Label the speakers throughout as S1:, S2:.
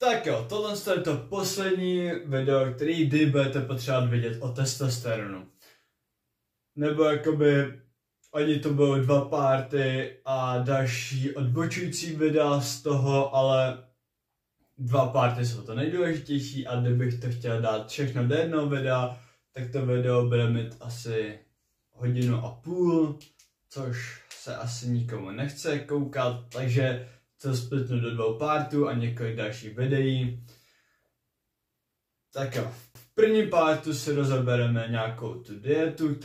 S1: Tak jo, tohle je to poslední video, který kdy budete potřebovat vědět o testosteronu. Nebo jakoby, oni to bylo 2 party a další odbočující videa z toho, ale 2 party jsou to nejdůležitější a kdybych to chtěl dát všechno do jednoho videa, tak to video bude mít asi 1,5 hodiny, což se asi nikomu nechce koukat, takže to splitnu do 2 partů a několik dalších videí. Tak jo, v prvním partu si rozebereme nějakou tu dietu,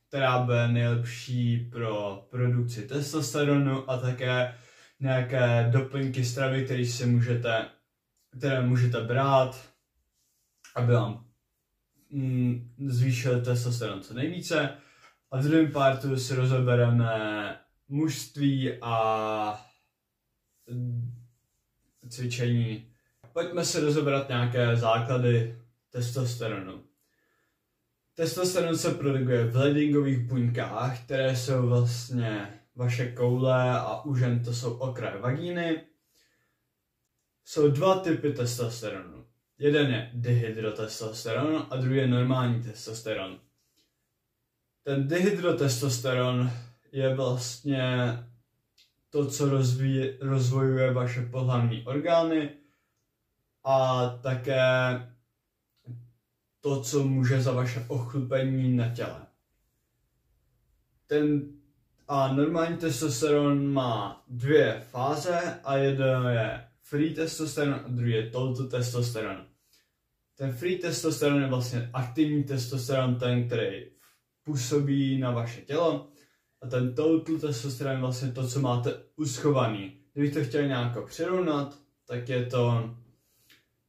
S1: která bude nejlepší pro produkci testosteronu a také nějaké doplňky stravy, které můžete brát, aby vám zvýšil testosteron co nejvíce. A v druhém partu si rozebereme mužství a cvičení. Pojďme si rozebrat nějaké základy testosteronu. Testosteron se produkuje v Leydigových buňkách, které jsou vlastně vaše koule a u žen to jsou okraj vagíny. Jsou 2 typy testosteronu. Jeden je dihydrotestosteron a druhý je normální testosteron. Ten dihydrotestosteron je vlastně to, co rozvojuje vaše pohlavní orgány a také to, co může za vaše ochlupení na těle. Normální testosteron má 2 fáze a jeden je free testosteron a druhý je total testosteron. Ten free testosteron je vlastně aktivní testosteron, ten, který působí na vaše tělo. A ten total testosteron je vlastně to, co máte uschovaný. Kdybych to chtěl nějak přirovnat, tak je to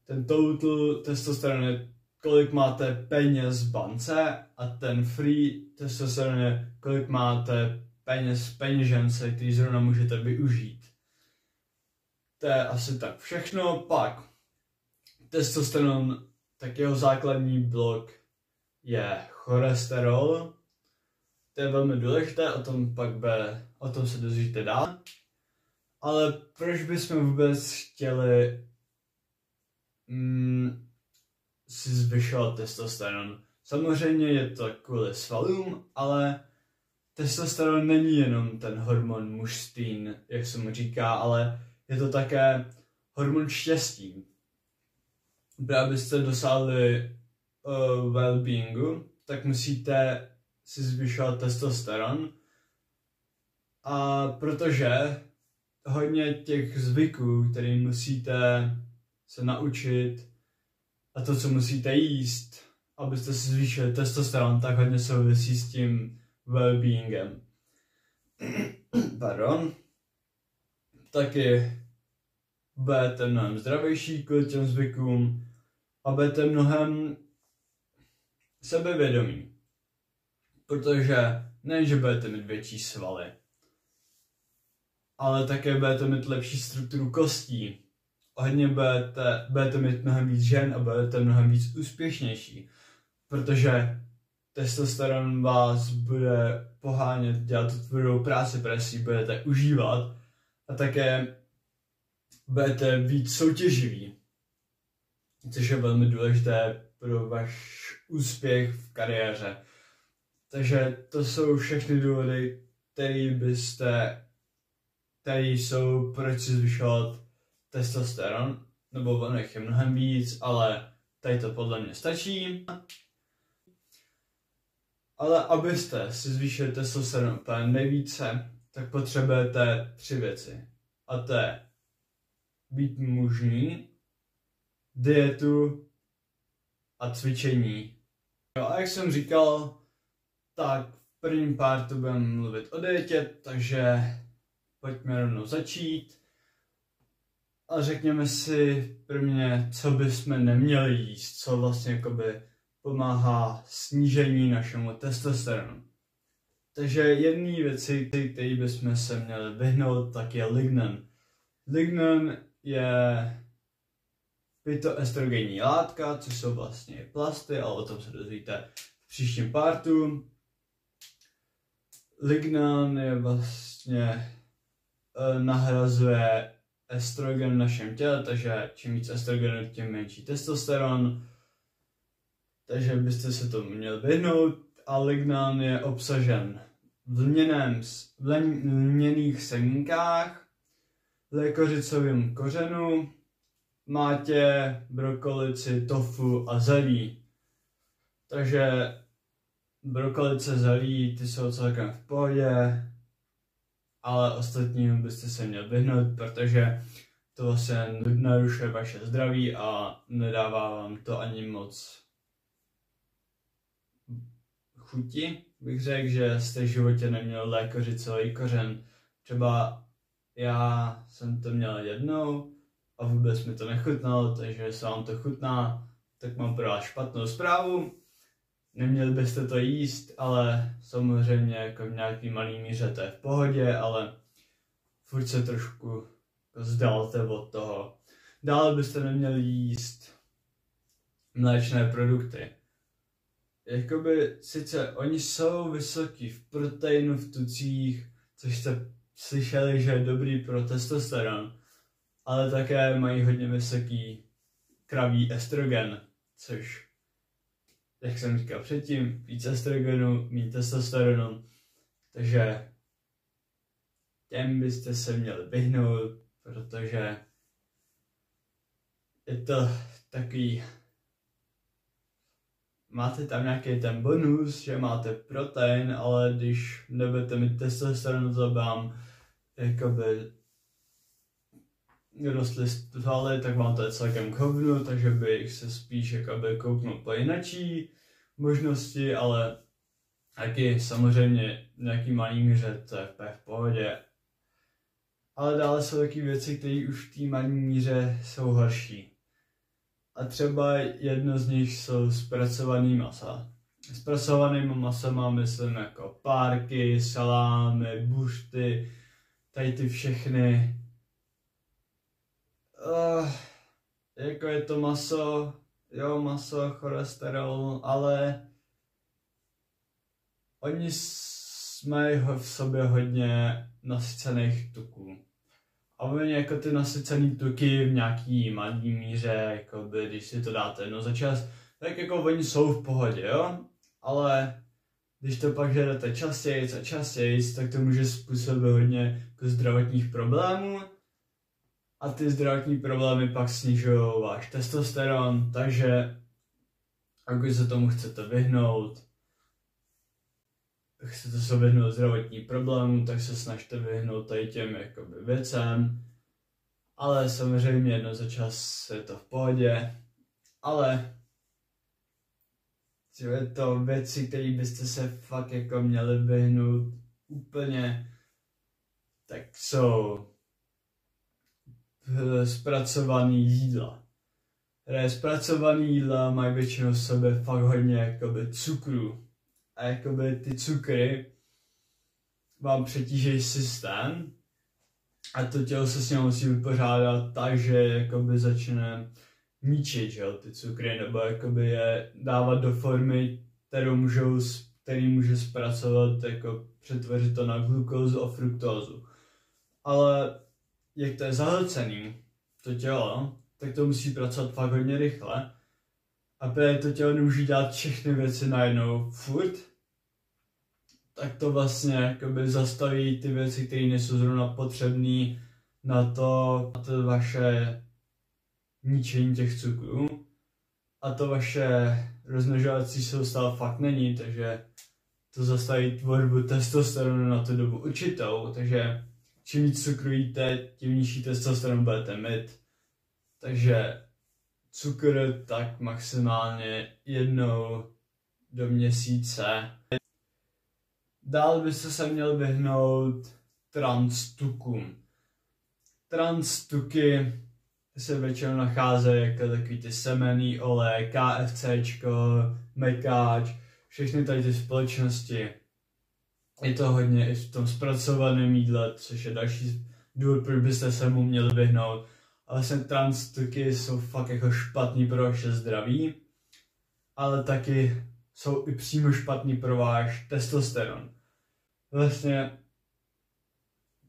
S1: ten total testosteron je, kolik máte peněz v bance, a ten free testosteron je, kolik máte peněz v peněžence, který zrovna můžete využít. To je asi tak všechno. Pak testosteron, tak jeho základní blok je cholesterol. To je velmi důležité, o tom se dozvíte dál. Ale proč bychom vůbec chtěli si zvyšovat testosteron? Samozřejmě je to kvůli svalům, ale testosteron není jenom ten hormon mužství, jak se mu říká, ale je to také hormon štěstí. Abyste dosáhli well-beingu, tak musíte si zvyšovat testosteron. A protože hodně těch zvyků, které musíte se naučit, a to, co musíte jíst, abyste si zvýšili testosteron, tak hodně souvisí s tím well-beingem. Pardon. Taky budete mnohem zdravější kvůli těm zvykům a budete mnohem sebevědomí. Protože nejenže budete mít větší svaly, ale také budete mít lepší strukturu kostí. Hodně budete mít mnohem víc žen a budete mnohem víc úspěšnější. Protože testosteron vás bude pohánět, dělat tu tvrdou práci, protože si budete užívat a také budete víc soutěživí. Což je velmi důležité pro váš úspěch v kariéře. Takže to jsou všechny důvody, které jsou, proč si zvyšovat testosteron, nebo ono je mnohem víc, ale tady to podle mě stačí. Ale abyste si zvýšili testosteron úplně nejvíce, tak potřebujete 3 věci. A to je být mužný, dietu a cvičení. Jo, a jak jsem říkal, tak v prvním partu budeme mluvit o dietě, takže pojďme rovnou začít. A řekněme si prvně, co bychom neměli jíst, co vlastně jakoby pomáhá snížení našemu testosteronu. Takže jedné věci, které bychom se měli vyhnout, tak je lignan. Lignan je fytoestrogenní látka, což jsou vlastně plasty, ale o tom se dozvíte v příštím partu. Lignan je vlastně nahrazuje estrogen v našem těle, takže čím víc estrogenu, tím menší testosteron. Takže byste se tomu měli vyhnout. A lignan je obsažen v lněných semínkách, lékořicovém kořenu, mátě, brokolici, tofu a zelí. Takže brokolice, zelí, ty jsou celkem v pohodě, ale ostatním byste se měli vyhnout, protože to vlastně narušuje vaše zdraví a nedává vám to ani moc chuti. Bych řekl, že jste v životě neměl lékořicový kořen. Třeba já jsem to měl jednou a vůbec mi to nechutnalo, takže jestli vám to chutná, tak mám pro vás špatnou zprávu. Neměli byste to jíst, ale samozřejmě jako v nějaký malý míře to je v pohodě, ale furt se trošku vzdalte od toho. Dále byste neměli jíst mléčné produkty. Jakoby sice oni jsou vysoký v proteinu, v tucích, což jste slyšeli, že je dobrý pro testosteron, ale také mají hodně vysoký kravý estrogen, což, jak jsem říkal předtím, víc estrogenu, méně testosteronu, takže těm byste se měli vyhnout, protože je to takový, máte tam nějaký ten bonus, že máte protein, ale když nebudete mít testosteron, to vám jakoby rostly svaly, tak vám to je celkem k hovnu, takže bych se spíš jakoby kouknul po jinačí možnosti, ale taky samozřejmě nějaký malý míře, to je v pohodě. Ale dále jsou taky věci, které už v té malé míře jsou horší. A třeba jedno z nich jsou zpracovaný masa. Zpracovaným masama myslím jako párky, salámy, bušty, tady ty všechny. Jako je to maso, jo, maso, cholesterol, ale oni mají v sobě hodně nasycených tuků. A oni jako ty nasycený tuky v nějaký malý míře, jakoby, když si to dáte jednou za čas, tak jako oni jsou v pohodě, jo? Ale když to pak jedete častěji a častěji, tak to může způsobit hodně jako zdravotních problémů. A ty zdravotní problémy pak snižují váš testosteron, takže když se tomu chcete vyhnout, chcete se vyhnout zdravotním problémům, tak se snažte vyhnout tady těm jakoby věcem. Ale samozřejmě jedno za čas je to v pohodě. Ale je to věci, které byste se fakt jako měli vyhnout úplně, tak jsou zpracovaný jídla. Zpracovaný jídla mají většinou v sobě fakt hodně jakoby cukru. A jakoby ty cukry vám přetížejí systém a to tělo se s ním musí vypořádat tak, že jakoby začne míčit, že jo, ty cukry, nebo jakoby je dávat do formy, který může zpracovat, jako přetvořit to na glukózu a fruktózu. Ale jak to je zahlcený, to tělo, tak to musí pracovat fakt hodně rychle. A protože to tělo nemůže dělat všechny věci najednou furt, tak to vlastně jakoby zastaví ty věci, které nejsou zrovna potřebné na to vaše ničení těch cukrů. A to vaše rozmnožovací soustava fakt není, takže to zastaví tvorbu testosteronu na tu dobu určitou, takže čím víc cukru jíte, tím nižší testosteron budete mít. Takže cukr tak maximálně jednou do měsíce. Dál byste se měl vyhnout transtukům. Transtuky se většinou nacházejí jako takový ty semenný olej, KFCčko, mekáč, všechny tady ty společnosti. Je to hodně i v tom zpracovaném jídle, což je další důvod, proč byste se mu měli vyhnout. Ale vlastně transtuky jsou fakt jako špatný pro vaše zdraví, ale taky jsou i přímo špatný pro váš testosteron. Vlastně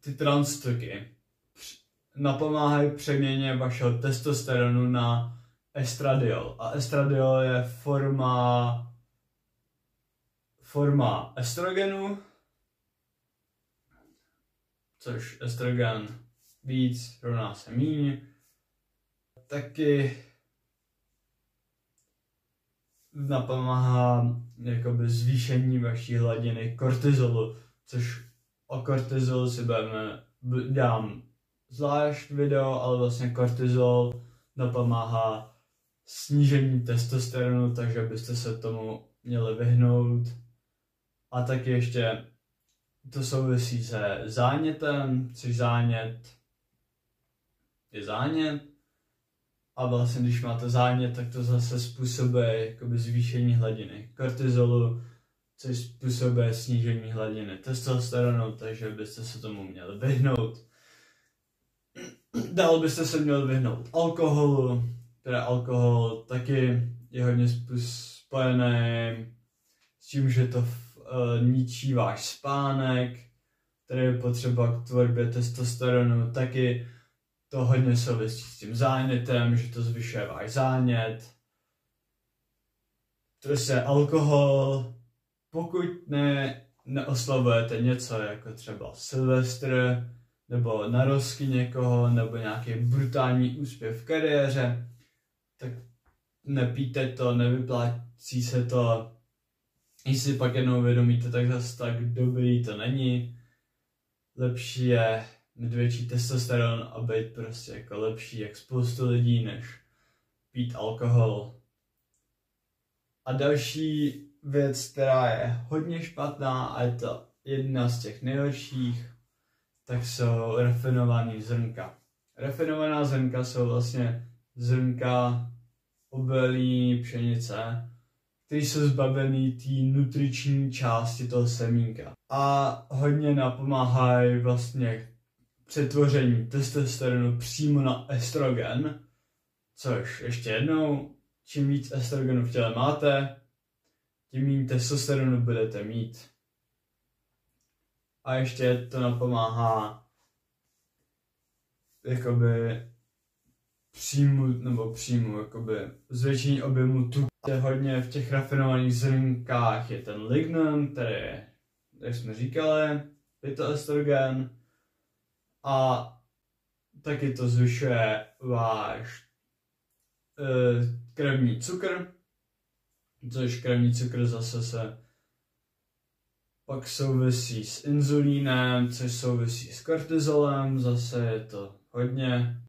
S1: ty transtuky napomáhají přeměně vašeho testosteronu na estradiol. A estradiol je forma estrogenu, což estrogen víc rovná se míň. Taky napomáhá jakoby zvýšení vaší hladiny kortizolu, což o kortizolu si dám zvlášť video, ale vlastně kortizol napomáhá snížení testosteronu, takže byste se tomu měli vyhnout. A taky ještě to souvisí se zánětem, což zánět je zánět. A vlastně když máte zánět, tak to zase způsobuje jakoby zvýšení hladiny kortizolu, což způsobuje snížení hladiny testosteronu, takže byste se tomu měli vyhnout. Dál byste se měli vyhnout alkoholu, teda alkohol taky je hodně spojený s tím, že to ničí váš spánek, který je potřeba k tvorbě testosteronu, taky to hodně souvisí s tím zánětem, že to zvyšuje váš zánět. Prostě alkohol, pokud neoslavujete něco jako třeba Silvestr, nebo narozky někoho, nebo nějaký brutální úspěch v kariéře, tak nepijte to, nevyplácí se to. Když si pak jednou uvědomíte, tak zase tak dobrý to není. Lepší je mít větší testosteron a být prostě jako lepší jak spoustu lidí, než pít alkohol. A další věc, která je hodně špatná a je to jedna z těch nejhorších, tak jsou rafinované zrnka. Rafinovaná zrnka jsou vlastně zrnka obilní pšenice, které jsou zbavený té nutriční části toho semínka. A hodně napomáhají vlastně přetvoření testosteronu přímo na estrogen, což ještě jednou, čím víc estrogenu v těle máte, tím méně testosteronu budete mít. A ještě to napomáhá jakoby přímo jakoby zvětšení objemu tuku. Hodně v těch rafinovaných zrnkách je ten lignan, který je, jak jsme říkali, phytoestrogen, a taky to zvyšuje váš krevní cukr, což krevní cukr zase se pak souvisí s inzulínem, což souvisí s kortizolem, zase je to hodně.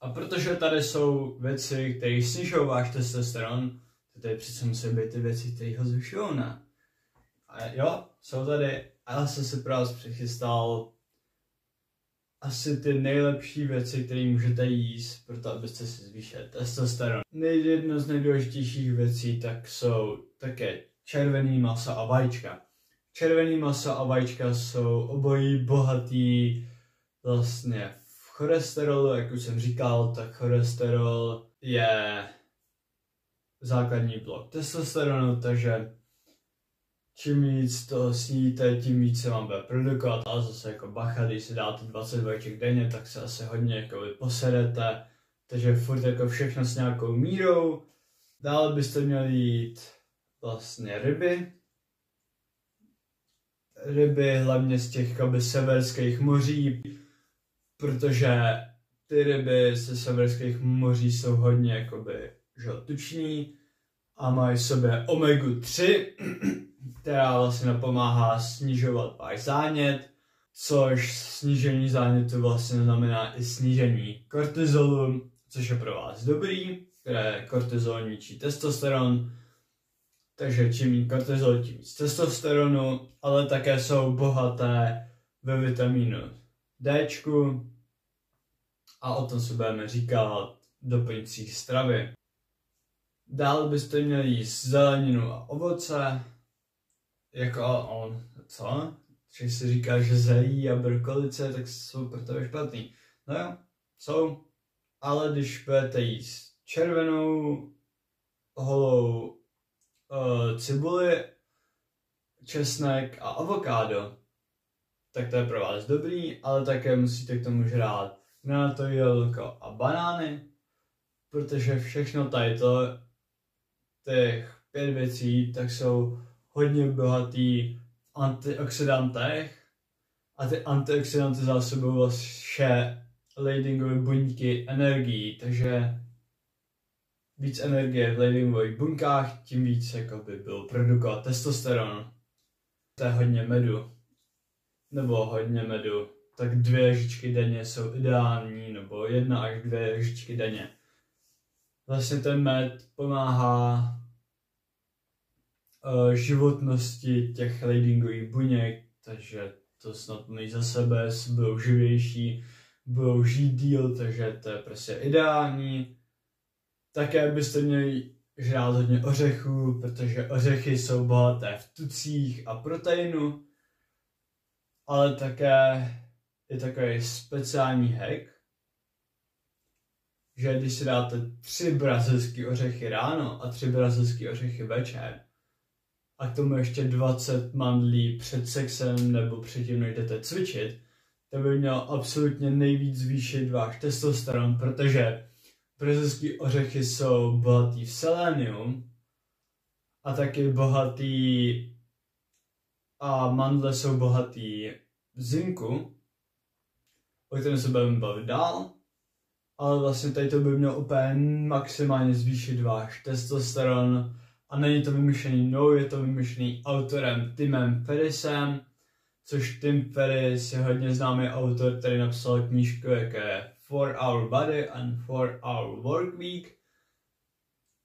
S1: A protože tady jsou věci, které snižují váš testosteron, to tady přece musí být ty věci, které ho zvyšují, ne? A jo, jsou tady, a já jsem si pro vás přichystal asi ty nejlepší věci, které můžete jíst, proto abyste si zvýšili testosteron. Jedno z nejdůležitějších věcí tak jsou také červený maso a vajíčka. Červený maso a vajíčka jsou obojí bohatý vlastně v cholesterolu, jak už jsem říkal, tak cholesterol je základní blok testosteronu, takže čím víc to sníte, tím víc se vám bude produkovat, ale zase jako bacha, když si dáte 20 vajíček denně, tak se asi hodně jako posedete, takže furt jako všechno s nějakou mírou. Dále byste měli jít vlastně ryby hlavně z těch jakoby severských moří, protože ty ryby ze severských moří jsou hodně jakoby tuční a mají v sobě omegu 3, která vlastně napomáhá snižovat váš zánět, což snížení zánětu vlastně znamená i snížení kortizolu, což je pro vás dobrý, které kortizol ničí testosteron, takže čím méně kortizol, tím víc testosteronu, ale také jsou bohaté ve vitamínu D, a o tom se budeme říkat v doplňcích stravy. Dál byste měli jíst zeleninu a ovoce, co? Když si říká, že zelí a brokolice, tak jsou pro tebe špatný. No jo, jsou, ale když budete jíst červenou, holou cibuli, česnek a avokádo, tak to je pro vás dobrý, ale také musíte k tomu žrát granátový jablko a banány, protože všechno tady těch 5 věcí, tak jsou hodně bohatý v antioxidantech a ty antioxidanty zásobují vlastně Leydingové buňky energií, takže víc energie v Leydingových buňkách, tím víc jakoby byl produkovat testosteron. To je hodně medu, nebo hodně medu, tak 2 lžičky denně jsou ideální, nebo 1 až 2 lžičky denně. Vlastně ten med pomáhá životnosti těch Leydingových buněk, takže to snad mají za sebe, budou živější, budou žít díl, takže to je prostě ideální. Také byste měli žrát hodně ořechů, protože ořechy jsou bohaté v tucích a proteinu, ale také je takový speciální hack, že když si dáte 3 brazilské ořechy ráno a 3 brazilské ořechy večer a k tomu ještě 20 mandlí před sexem nebo předtím, než jdete cvičit, to by mělo absolutně nejvíc zvýšit váš testosteron, protože brazilské ořechy jsou bohatý v selenium a taky bohatý a mandle jsou bohatý v zinku, o kterém se budeme bavit dál, ale vlastně tady to by mělo úplně maximálně zvýšit váš testosteron a není to vymyšlený mnou, je to vymyšlený autorem Timem Ferrissem, což Tim Ferriss je hodně známý autor, který napsal knížku, jako je 4-Hour Body and 4-Hour Work Week,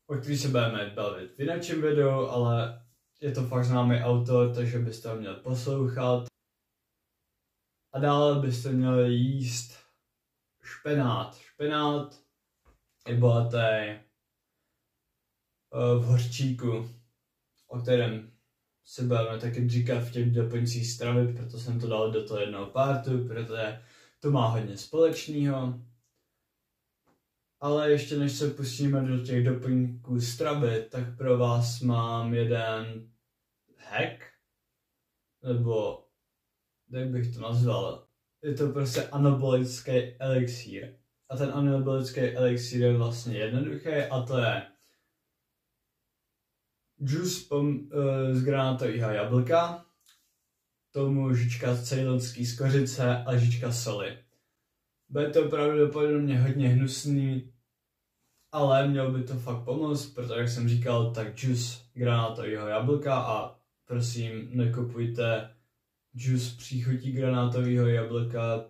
S1: o který se budeme bavit v jináčím videu, ale je to fakt známý autor, takže byste ho měli poslouchat. A dále byste měli jíst špenát. Špenát je bohatý v hořčíku, o kterém si budeme taky říkat v těch doplňcích stravy, proto jsem to dal do toho jednoho partu, protože to má hodně společného. Ale ještě než se pustíme do těch doplňků stravy, tak pro vás mám jeden hack, nebo jak bych to nazval. Je to prostě anabolický elixír. A ten anabolický elixír je vlastně jednoduchý a to je džus z granátového jablka, tomu lžička ceylonský skořice a lžička soli. Bude to pravděpodobně hodně hnusný, ale mělo by to fakt pomoct, protože jak jsem říkal, tak džus granátového jablka a prosím nekupujte džus příchutí granátového jablka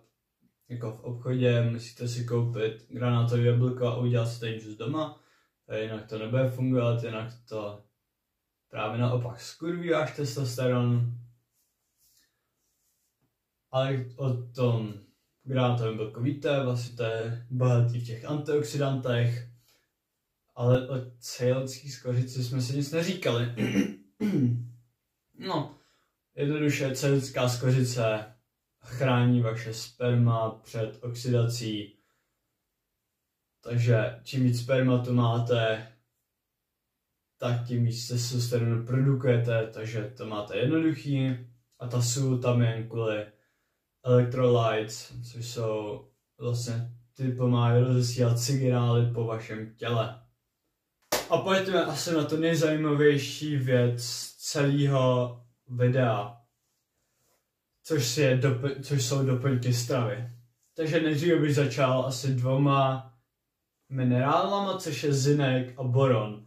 S1: jako v obchodě, musíte si koupit granátové jablko a udělat si ten džus doma, jinak to nebude fungovat, jinak to právě naopak skurví váš testosteron. Ale o tom granátovém jablku víte, vlastně to je bohatý v těch antioxidantech, ale o ceylonské skořici jsme si nic neříkali. No, jednoduše ceylonská skořice chrání vaše sperma před oxidací, takže čím víc spermatu máte, tak tím víc testosteronu produkujete, takže to máte jednoduchý a ta sůl tam je jen kvůli electrolytes, což jsou vlastně ty pomáhají rozesílat signály po vašem těle. A pojďme asi na to nejzajímavější věc celého videa, což jsou doplňky stravy. Takže nejdříve bych začal asi 2 minerálama, což je zinek a boron.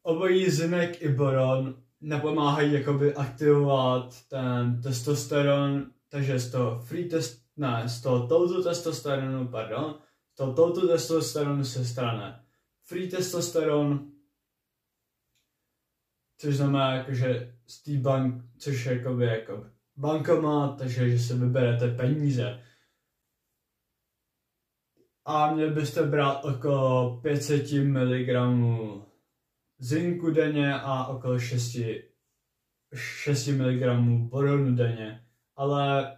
S1: Obojí zinek i boron napomáhají jakoby aktivovat ten testosteron, takže z toho touto testosteronu se stane free testosteron, což znamená jakože z té což je jakoby bankomat, takže že si vyberete peníze. A měli byste brát okolo 500 mg zinku denně a okolo 6 mg boronu denně. Ale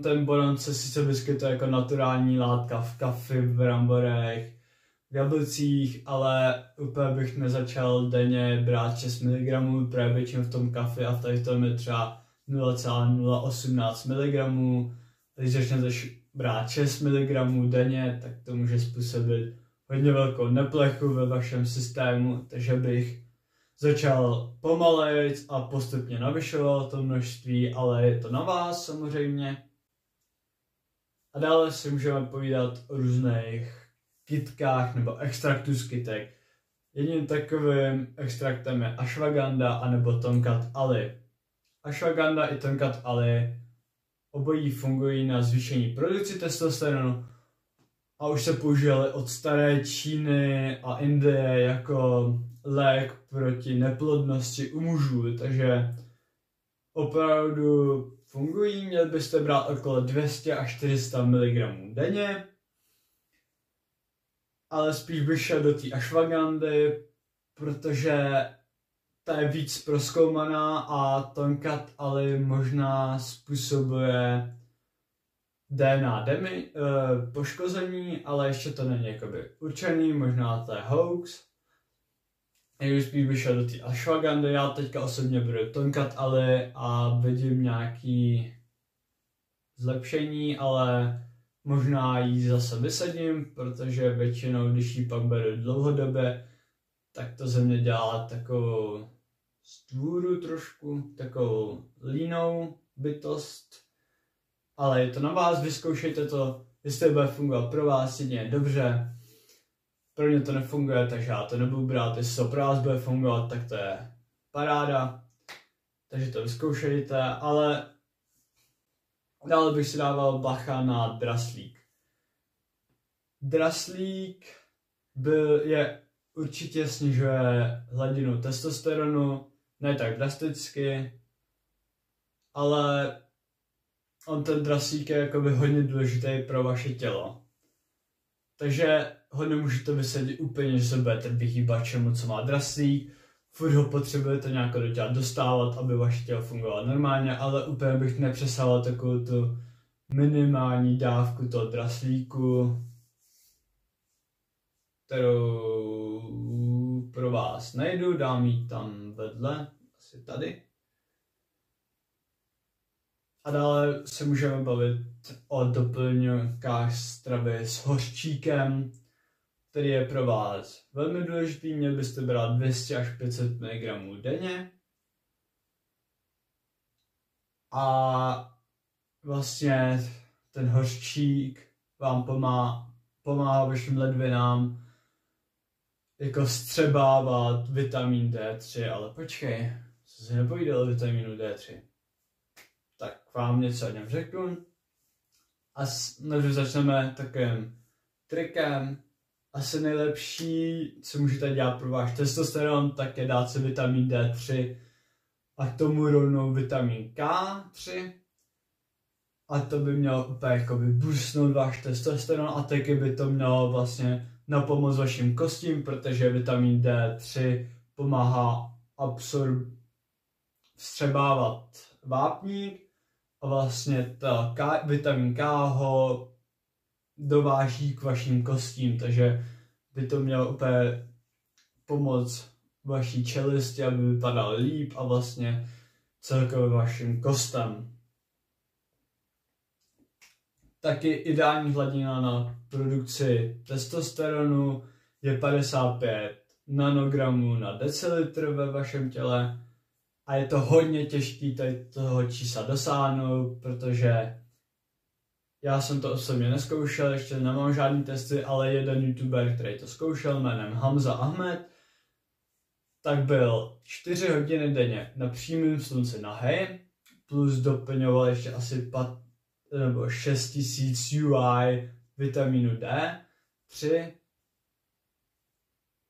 S1: ten boron se sice vyskytuje jako naturální látka v kafi, v bramborech, v jablcích, ale úplně bych nezačal denně brát 6 mg, protože většinou v tom kafi a v tady tom je třeba 0,018 mg. Když začnete brát 6 mg denně, tak to může způsobit hodně velkou neplechu ve vašem systému, takže bych začal pomalejc a postupně navyšoval to množství, ale je to na vás samozřejmě. A dále si můžeme povídat o různých kytkách nebo extraktu z kytek. Jedním takovým extraktem je ashwagandha anebo tonkat ali. Ashwagandha i tonkat ali obojí fungují na zvýšení produkci testosteronu a už se používaly od staré Číny a Indie jako lék proti neplodnosti u mužů, takže opravdu fungují. Měli byste brát okolo 200 až 400 mg denně, ale spíš bych šel do té ashwagandhy, protože ta je víc prozkoumaná a tonkat ali možná způsobuje DNA poškození, ale ještě to není jakoby určený, možná to je hoax. Já spíš bych šel do té ashwagandhy, já teďka osobně budu tonkat ali a vidím nějaký zlepšení, ale možná ji zase vysadím, protože většinou, když ji pak beru dlouhodobě, tak to ze mě dělá takovou stvůru trošku, takovou línou bytost. Ale je to na vás, vyzkoušejte to, jestli to bude fungovat pro vás jedině dobře. Pro mě to nefunguje, takže já to nebudu brát, jestli to pro vás bude fungovat, tak to je paráda. Takže to vyzkoušejte, ale dále bych si dával bacha na draslík. Draslík určitě snižuje hladinu testosteronu, ne tak drasticky, ale ten draslík je jakoby hodně důležitý pro vaše tělo. Takže ho nemůžete vysadit úplně, že se budete vyhýbat čemu, co má draslík. Furt ho potřebujete nějak do těla dostávat, aby vaše tělo fungovalo normálně, ale úplně bych nepřesával takovou tu minimální dávku toho draslíku, kterou pro vás najdu, dám ji tam vedle, asi tady. A dále se můžeme bavit o doplňkách stravy s hořčíkem, který je pro vás velmi důležitý. Měli byste brát 200 až 500 mg denně. A vlastně ten hořčík vám pomáhá vašim ledvinám jako vstřebávat vitamin D3, ale počkej, co si nepovídal o vitamínu D3. Tak vám něco o něm řeknu. A než začneme takovým trikem, asi nejlepší, co můžete dělat pro váš testosteron, tak je dát si vitamin D3 a k tomu rovnou vitamin K3. A to by mělo úplně jakoby boostnout váš testosteron a taky by to mělo vlastně na pomoc vašim kostím, protože vitamin D3 pomáhá vstřebávat vápník a vlastně vitamin K ho dováží k vašim kostím, takže by to mělo úplně pomoct vaší čelisti, aby vypadal líp a vlastně celkově vašim kostem. Taky ideální hladina na produkci testosteronu je 55 nanogramů na decilitr ve vašem těle a je to hodně těžký tady toho čísla dosáhnout, protože já jsem to osobně neskoušel, ještě nemám žádný testy, ale jeden youtuber, který to zkoušel jménem Hamza Ahmed, tak byl 4 hodiny denně na přímém slunci nahej, plus doplňoval ještě asi 6000 UI vitamínu D3.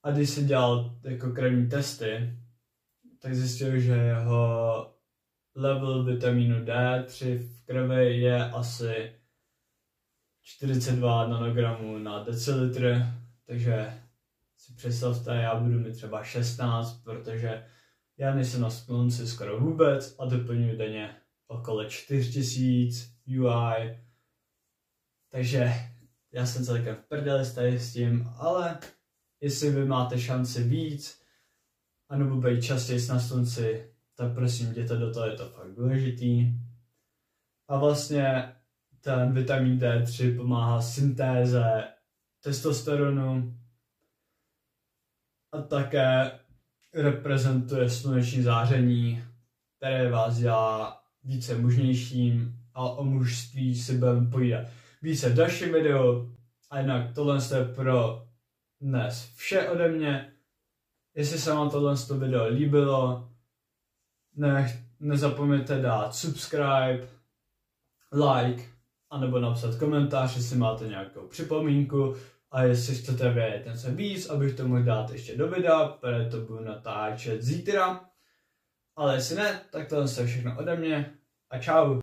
S1: A když se dělal jako krevní testy, tak zjistil, že jeho level vitamínu D3 v krvi je asi 42 nanogramů na decilitr, takže si představte, já budu mít třeba 16, protože já nejsem na slunci skoro vůbec a doplňuji denně okolo 4000 UI, takže já jsem celkem v prdeli s tím, ale jestli vy máte šanci víc, anebo být častěji na slunci, tak prosím jděte do toho, je to fakt důležitý. A vlastně ten vitamin D3 pomáhá syntéze testosteronu a také reprezentuje sluneční záření, které vás dělá více mužnějším, a o mužství si budeme povídat více v dalším videu. A jinak tohle je pro dnes vše ode mě. Jestli se vám tohle video líbilo, nezapomeňte dát subscribe, like, anebo napsat komentář, jestli máte nějakou připomínku a jestli chcete vědět něco víc, abych to mohl dát ještě do videa, protože to budu natáčet zítra. Ale jestli ne, tak tohle je všechno ode mě a čau.